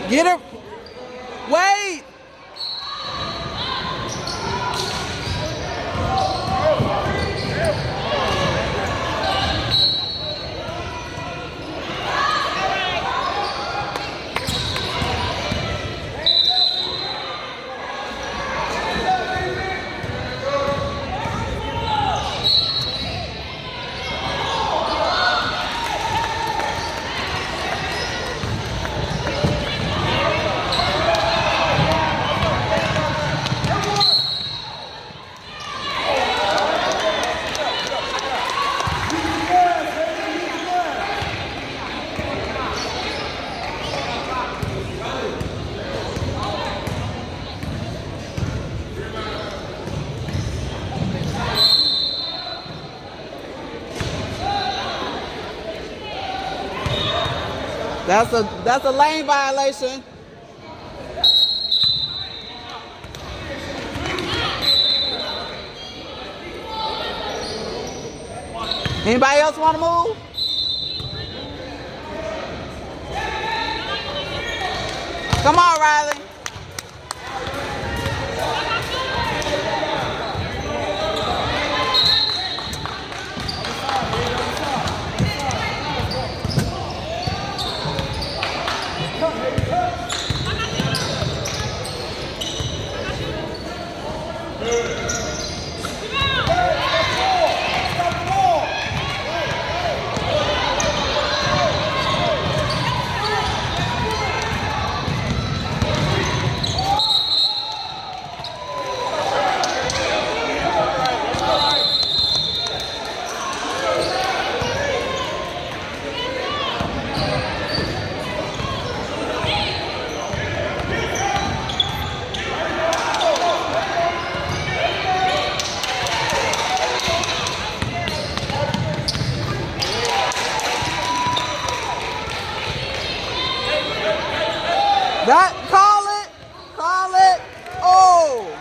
Get her. Wait. That's a lane violation. Anybody else want to move? Come on, Riley. Call it. Oh.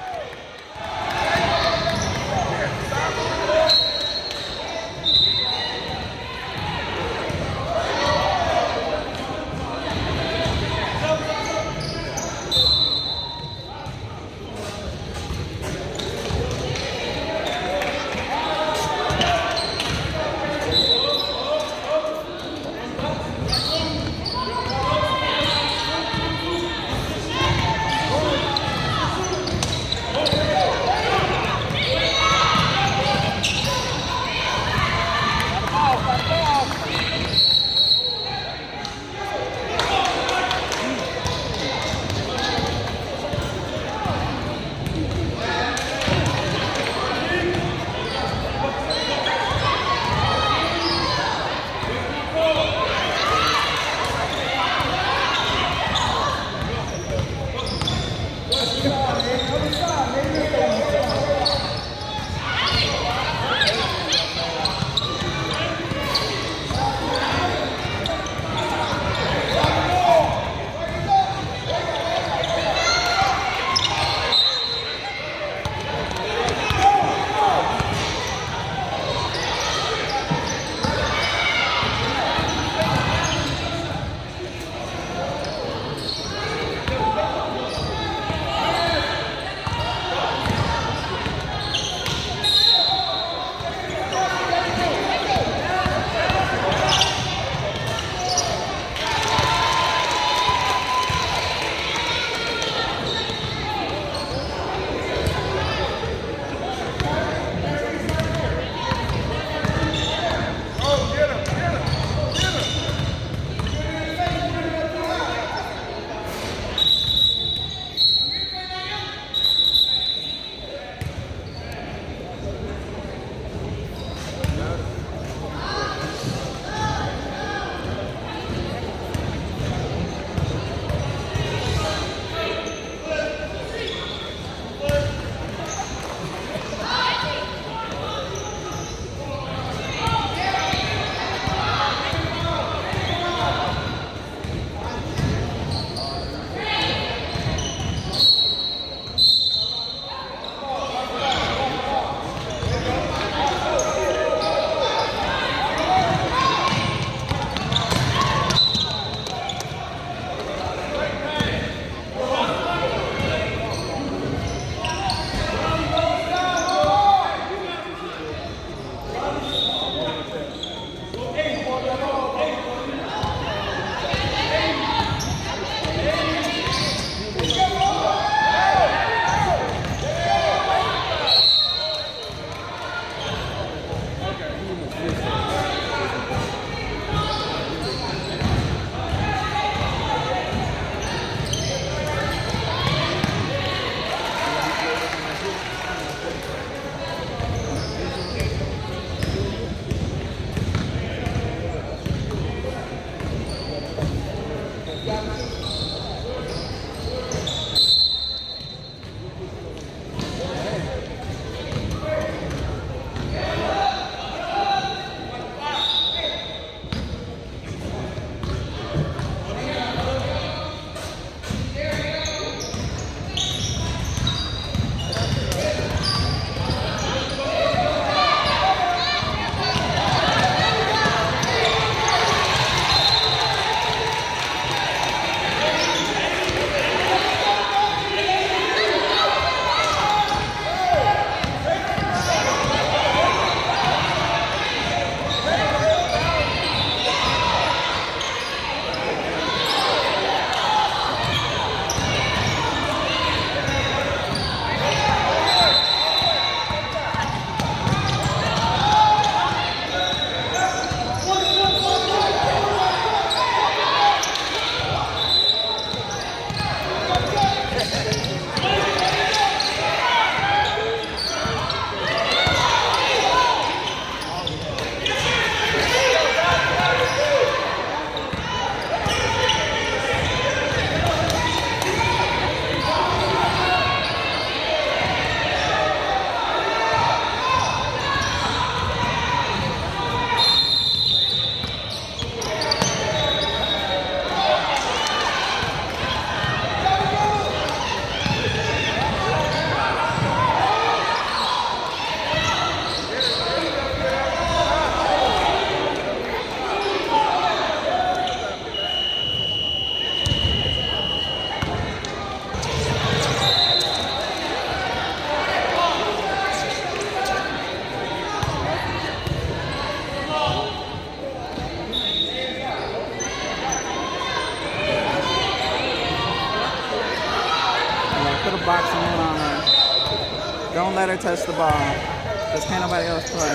boxing in on her. Don't let her touch the ball. Because can't nobody else play.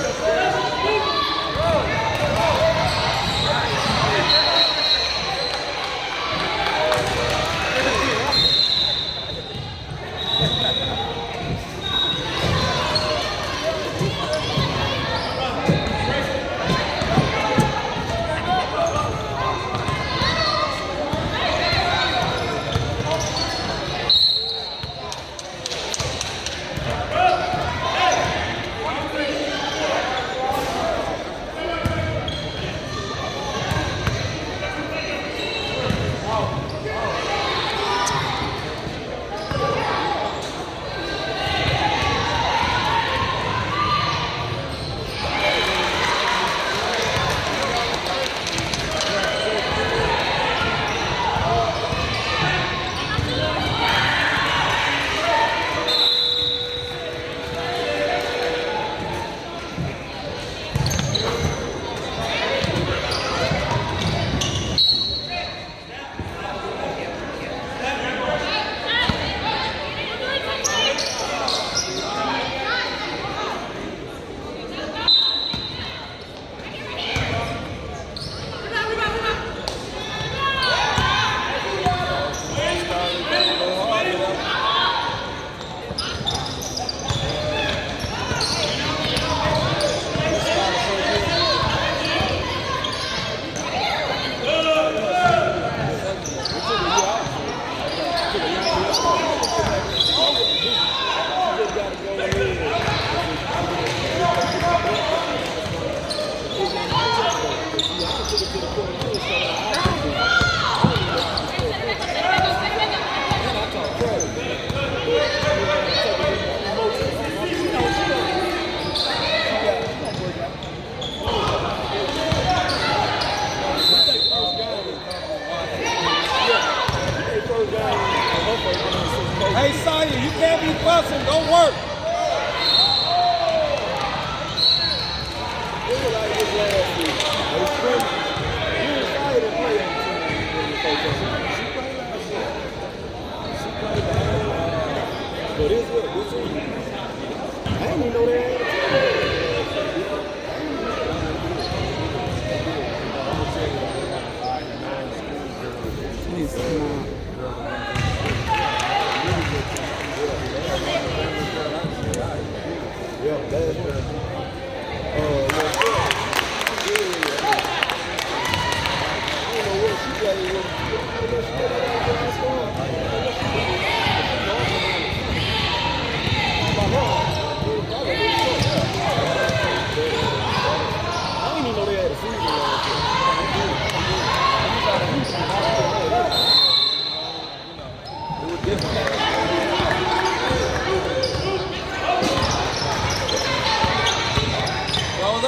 Hey, Sonya, you can't be fussing. Don't work. I didn't even know that.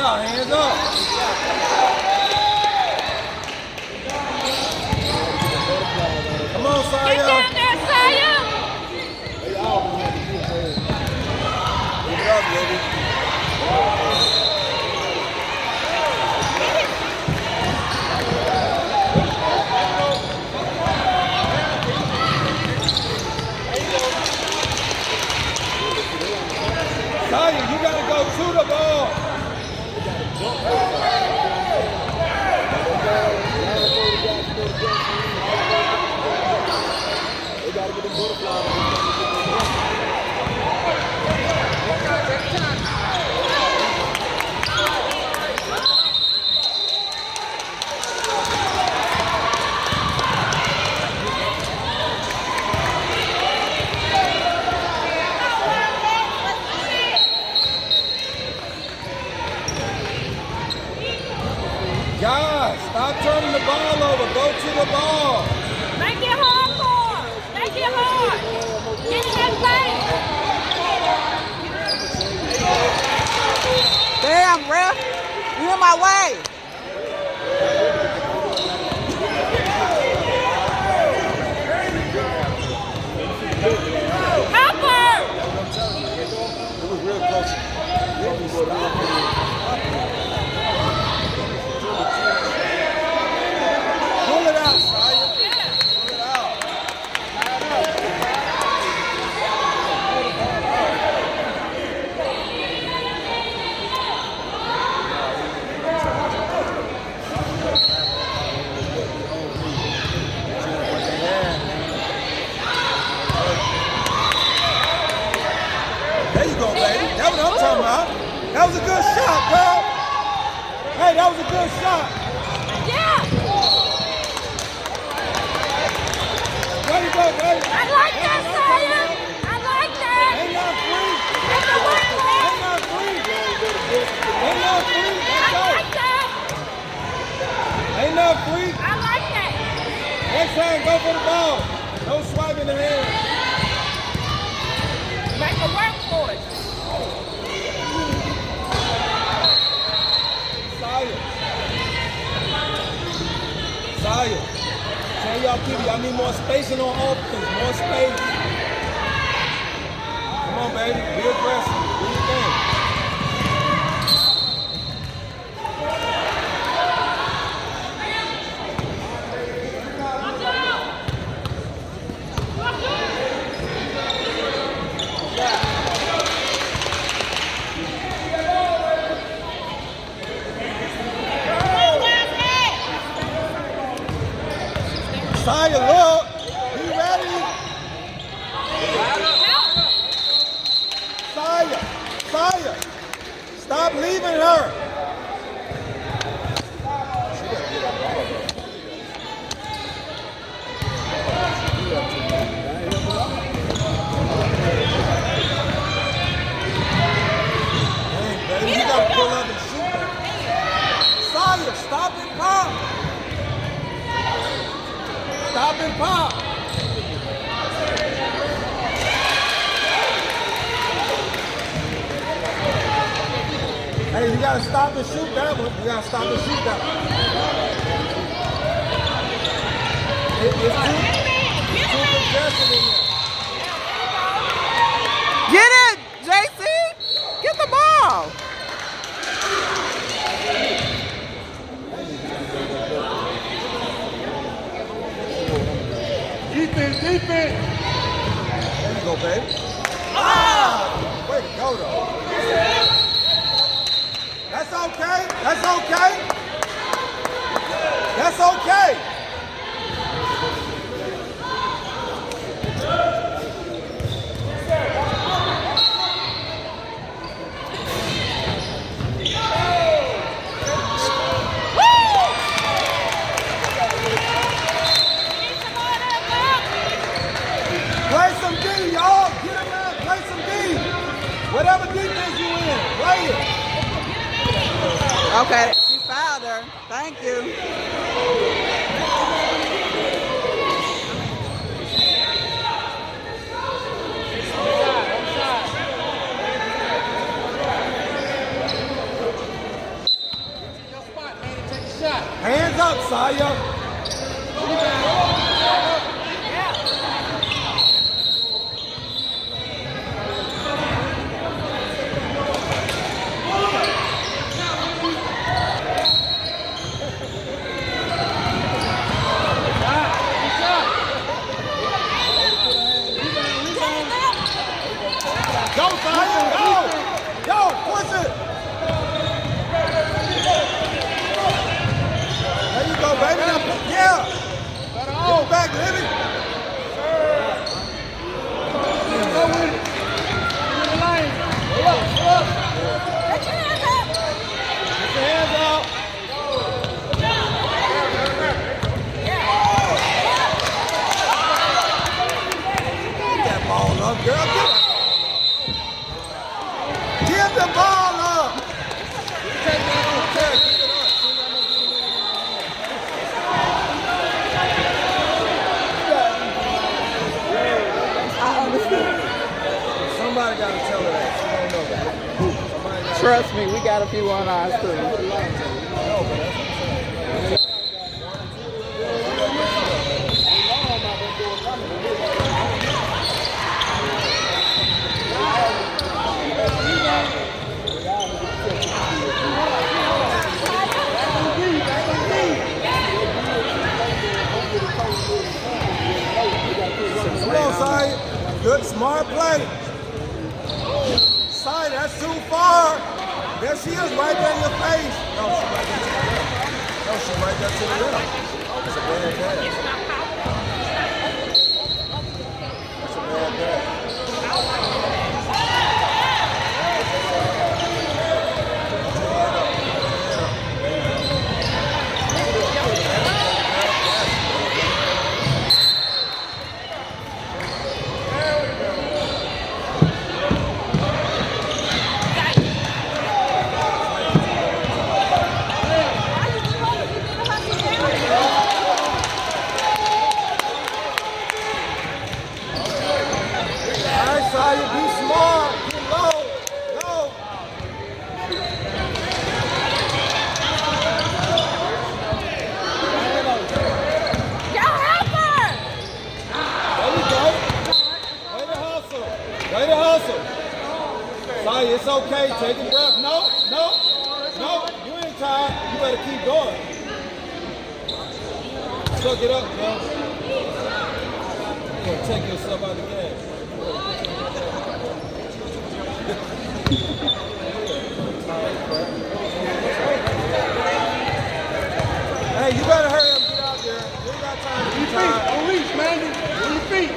Hands up. Come on, Saya. Get down there, Saya. Give it up, baby. Saya, you gotta go to the ball. Guys, stop turning the ball over. Go to the ball. Make it hard for him. Make it hard. Get in that place. Damn, ref. You in my way. Help her. It was real close. Pull it out, Saya. Pull it out. good shot. Yeah. Way to go, baby. I like that, Saya. I like that. Ain't not free. Make it work, man. Ain't not free. Ain't not free. Let's I go. like that. Ain't not free. I like that. Next time, go for the ball. No swiping the hand. Make it work for it. Saya. Tell y'all people, y'all need more spacing on offense. More space. Come on, baby. Be aggressive. Do your thing. Saya, look. Be ready. Saya. Stop leaving her. Dang, baby, you gotta pull up and shoot her. Saya, stop and pop. Stop and pop. Hey, you gotta stop and shoot that one. You gotta stop and shoot that one. It's too congested in there. Get it, JC. Get the ball. Defense. There you go, baby. Ah! Way to go, though. That's okay. That's okay. That's okay. Play some D, y'all. Get him out. Play some D. Whatever defense you in, play it. Okay, she fouled her. Thank you. Hands up, Saya. Go, Saya, go! Go, push it! There you go, baby. Yeah! Get back, Libby! Go with it! Get the lane! Pull up! Put your hands up. Get your hands out! Get that ball up, girl. Give the ball up! Take that on, Terry. Keep it up. I understand. Somebody got to tell her that. She don't know that. Somebody gotta Trust me, we got a few on ours too. No, but that's what I'm saying. Come on, Sai. Good, smart play. Sai, that's too far. There she is, right there in your face. No, she's right there to the left. That's a bad pass. That's a bad pass. Hey, it's okay. Take a breath. No. You ain't tired. You better keep going. Suck it up, bro. You're gonna take yourself out of the game. Hey, you better hurry up and get out there. We ain't got time to be tired. On reach, man. On your feet.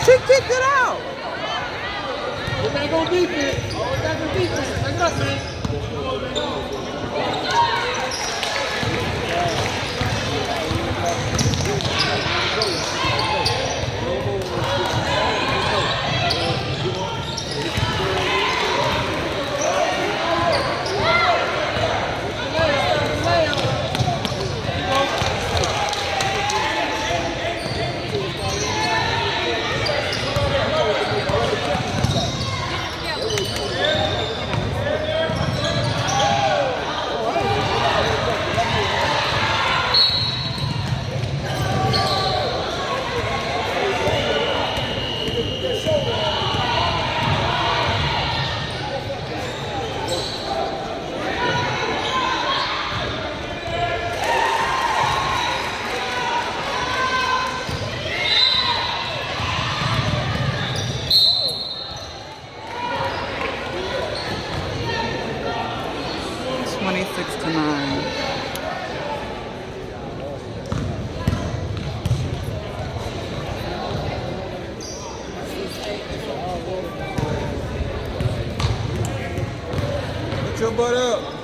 She kicked it out. Get back on defense. Get back on defense. Take it up, man. Get your butt up.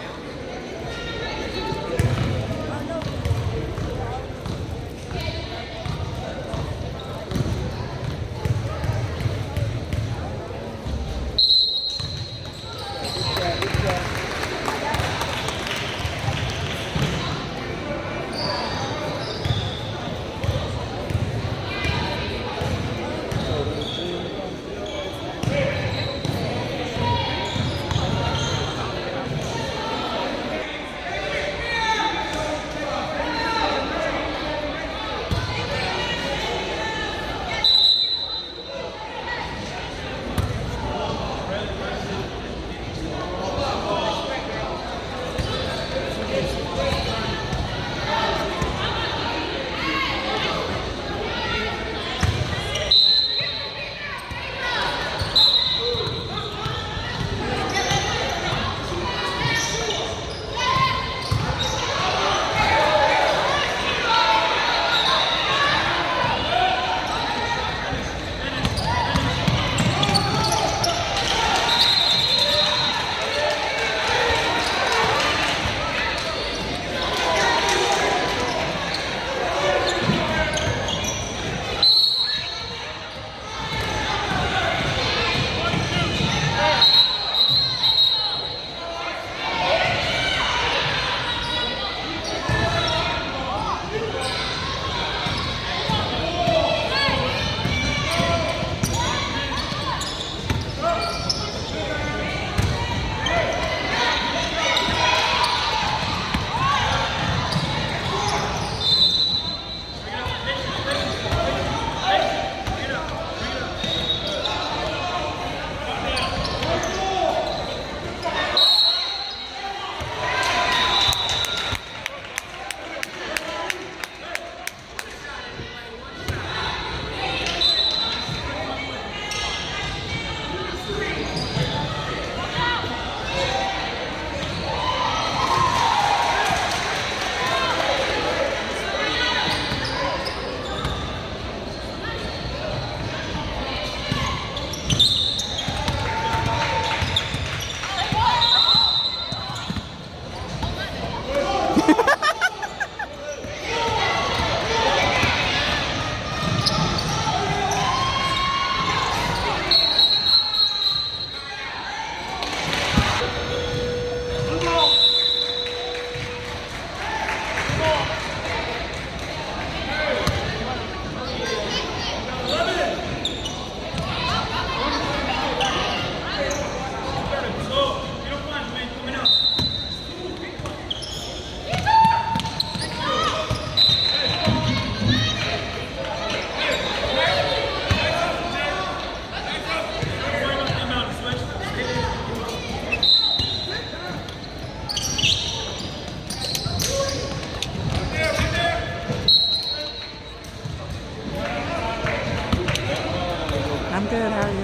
I'm good. How are you?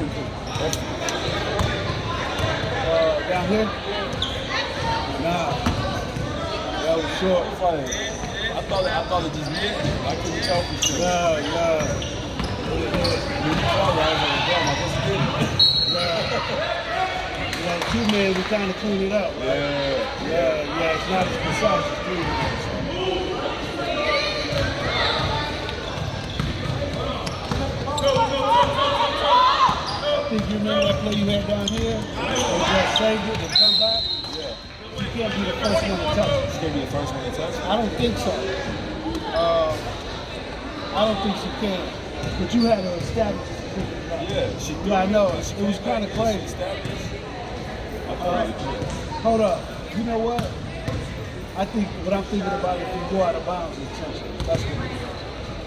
Down here? Nah. That was short. Funny. I thought it just meant I couldn't tell for sure. Yeah. Like 2 men, we kind of clean it up, right? Yeah, it's not as precise as 3 men. I think you remember that play you had down here? Where you just saved it and come back? Yeah. You can't be the first one to touch it. She's gonna be the first one to touch it. I don't think so. I don't think she can. But you had to establish it. Yeah, she did. Yeah, I know. It was kind of crazy. Hold up. You know what? I think what I'm thinking about is if you go out of bounds in tension. That's what it is.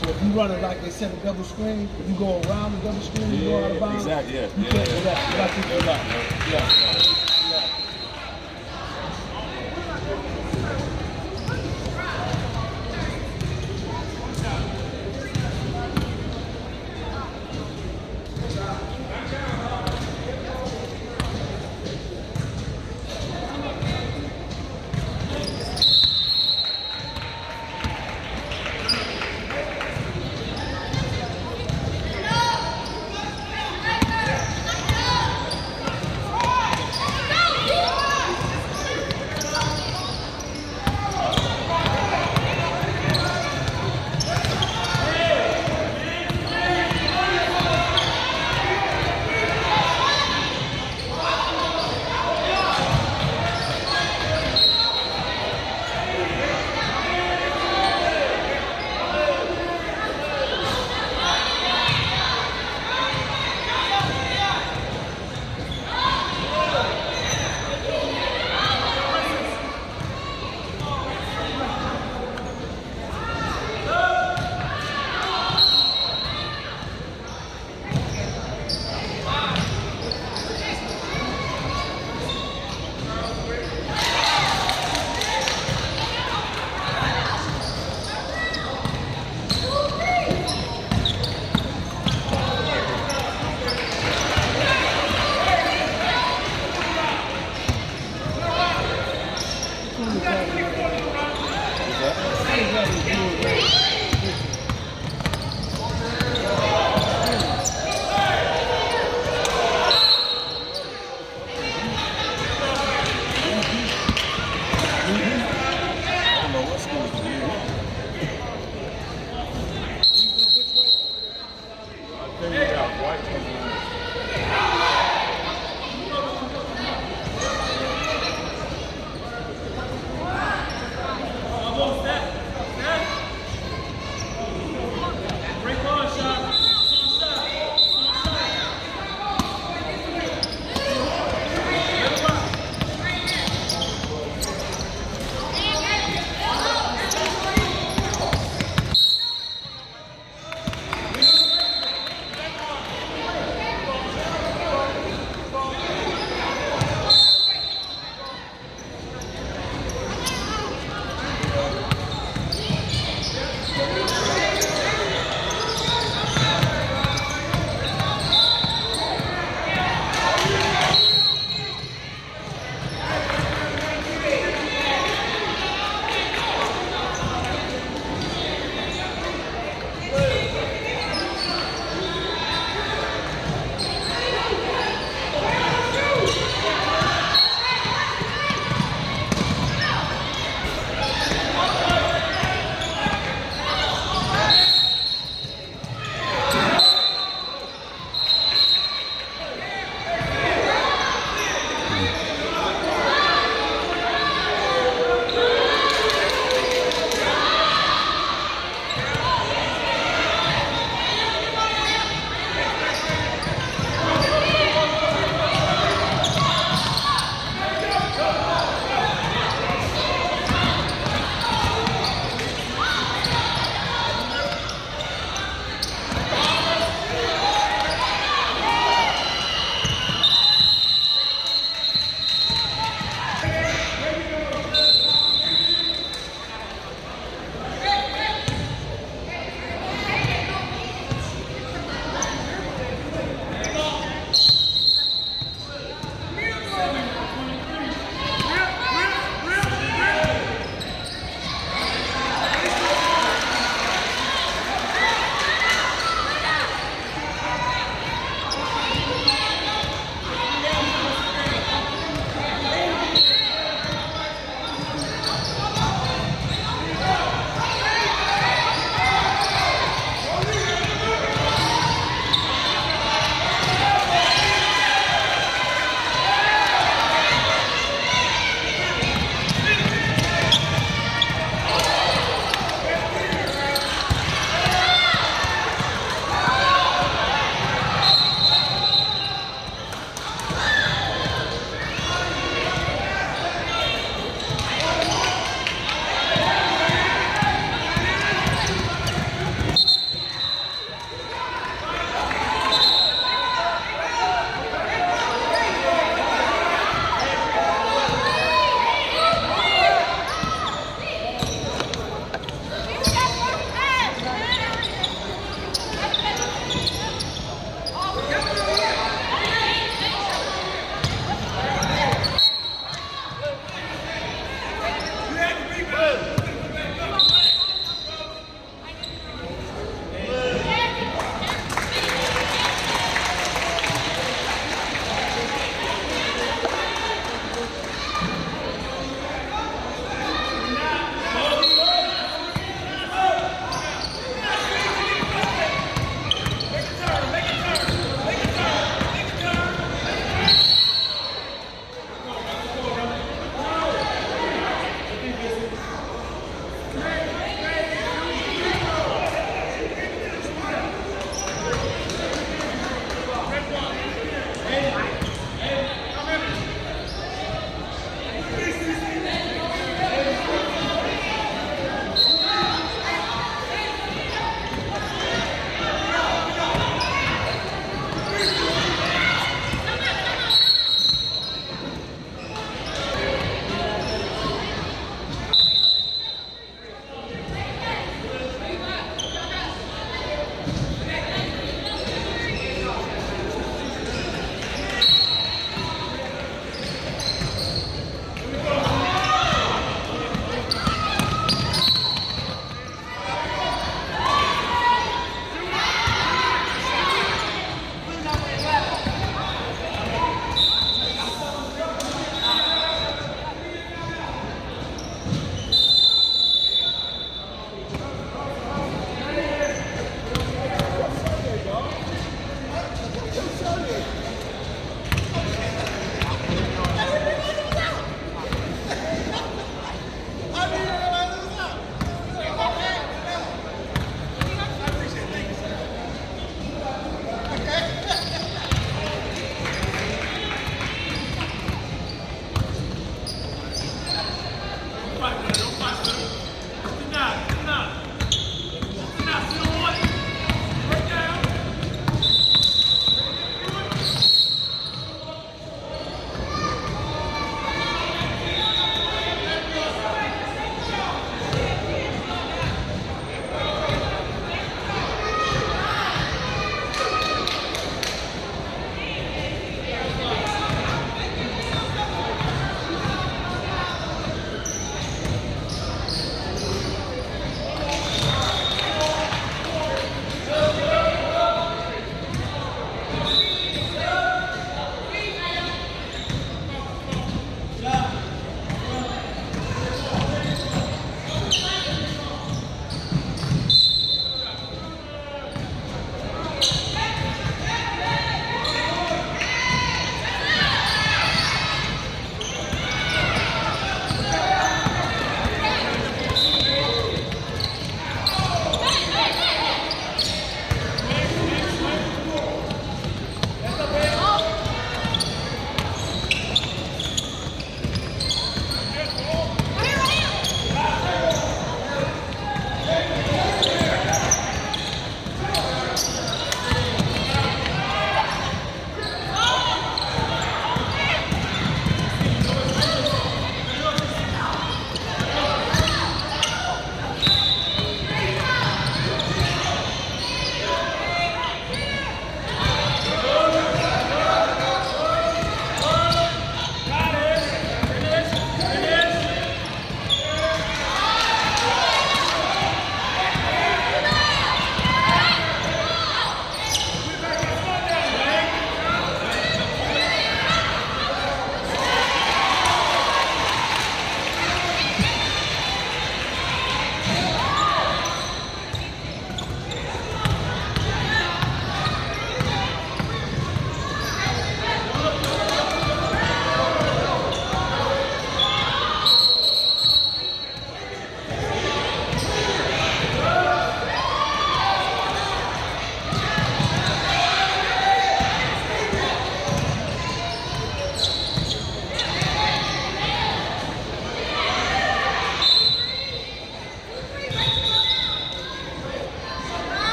So if you run it like they said a double screen, if you go around the double screen, you go out of bounds. Exactly, yeah. You can't do that. You got to do that. Yeah.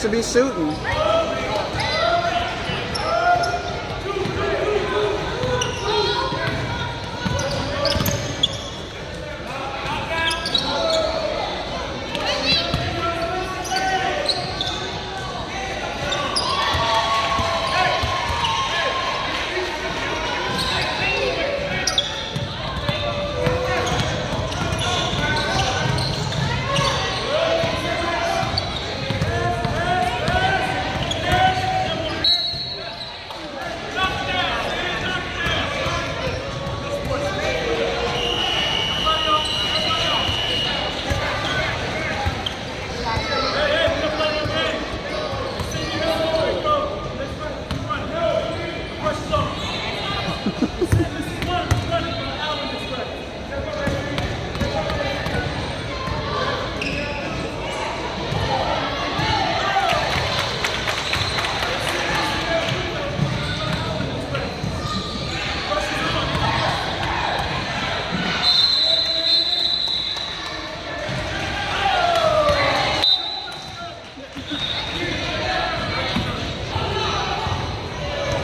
should be shooting.